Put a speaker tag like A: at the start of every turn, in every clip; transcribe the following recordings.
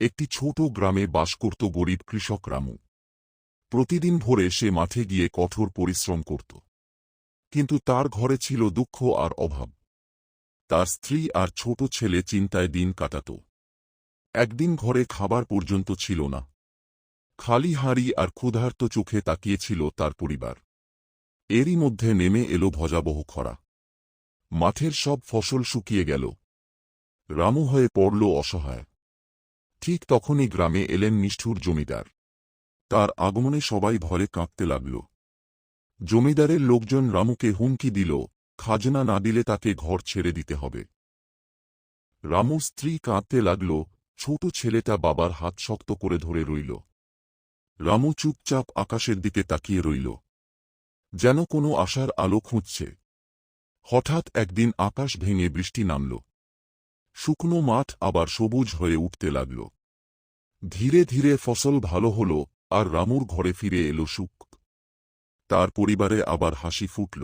A: একটি ছোট গ্রামে বাস করত গরিব কৃষক রামু। প্রতিদিন ভোরে সে মাঠে গিয়ে কঠোর পরিশ্রম করত। কিন্তু তার ঘরে ছিল দুঃখ আর অভাব। তার স্ত্রী আর ছোট ছেলে চিন্তায় দিন কাটাত। একদিন ঘরে খাবার পর্যন্ত ছিল না। খালি হাঁড়ি আর ক্ষুধার্ত চোখে তাকিয়েছিল তার পরিবার। এরই মধ্যে নেমে এলো ভয়াবহ খরা। মাঠের সব ফসল শুকিয়ে গেল। রামু হয়ে পড়ল অসহায়। ঠিক তখনই গ্রামে এলেন নিষ্ঠুর জমিদার। তার আগমনে সবাই ভয়ে কাঁপতে লাগল। জমিদারের লোকজন রামুকে হুমকি দিল, খাজনা না দিলে তাকে ঘর ছেড়ে দিতে হবে। রামুর স্ত্রী কাঁদতে লাগল, ছোট ছেলেটা বাবার হাত শক্ত করে ধরে রইল। রামু চুপচাপ আকাশের দিকে তাকিয়ে রইল, যেন কোনো আশার আলো খুঁজছে। হঠাৎ একদিন আকাশ ভেঙে বৃষ্টি নামল। শুকনো মাঠ আবার সবুজ হয়ে উঠতে লাগল। ধীরে ধীরে ফসল ভালো হল, আর রামুর ঘরে ফিরে এলো সুখ। তার পরিবারে আবার হাসি ফুটল।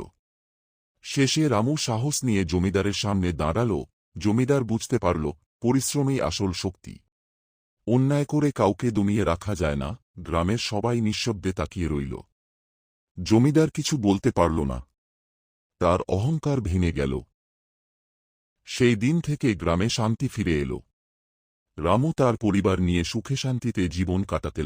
A: শেষে রামু সাহস নিয়ে জমিদারের সামনে দাঁড়াল। জমিদার বুঝতে পারল, পরিশ্রমই আসল শক্তি। অন্যায় করে কাউকে দমিয়ে রাখা যায় না। গ্রামের সবাই নিঃশব্দে তাকিয়ে রইল। জমিদার কিছু বলতে পারল না। তার অহংকার ভেঙে গেল। সেই দিন থেকে গ্রামে শান্তি ফিরে এল। রামু তার পরিবার নিয়ে সুখে শান্তিতে জীবন কাটাতে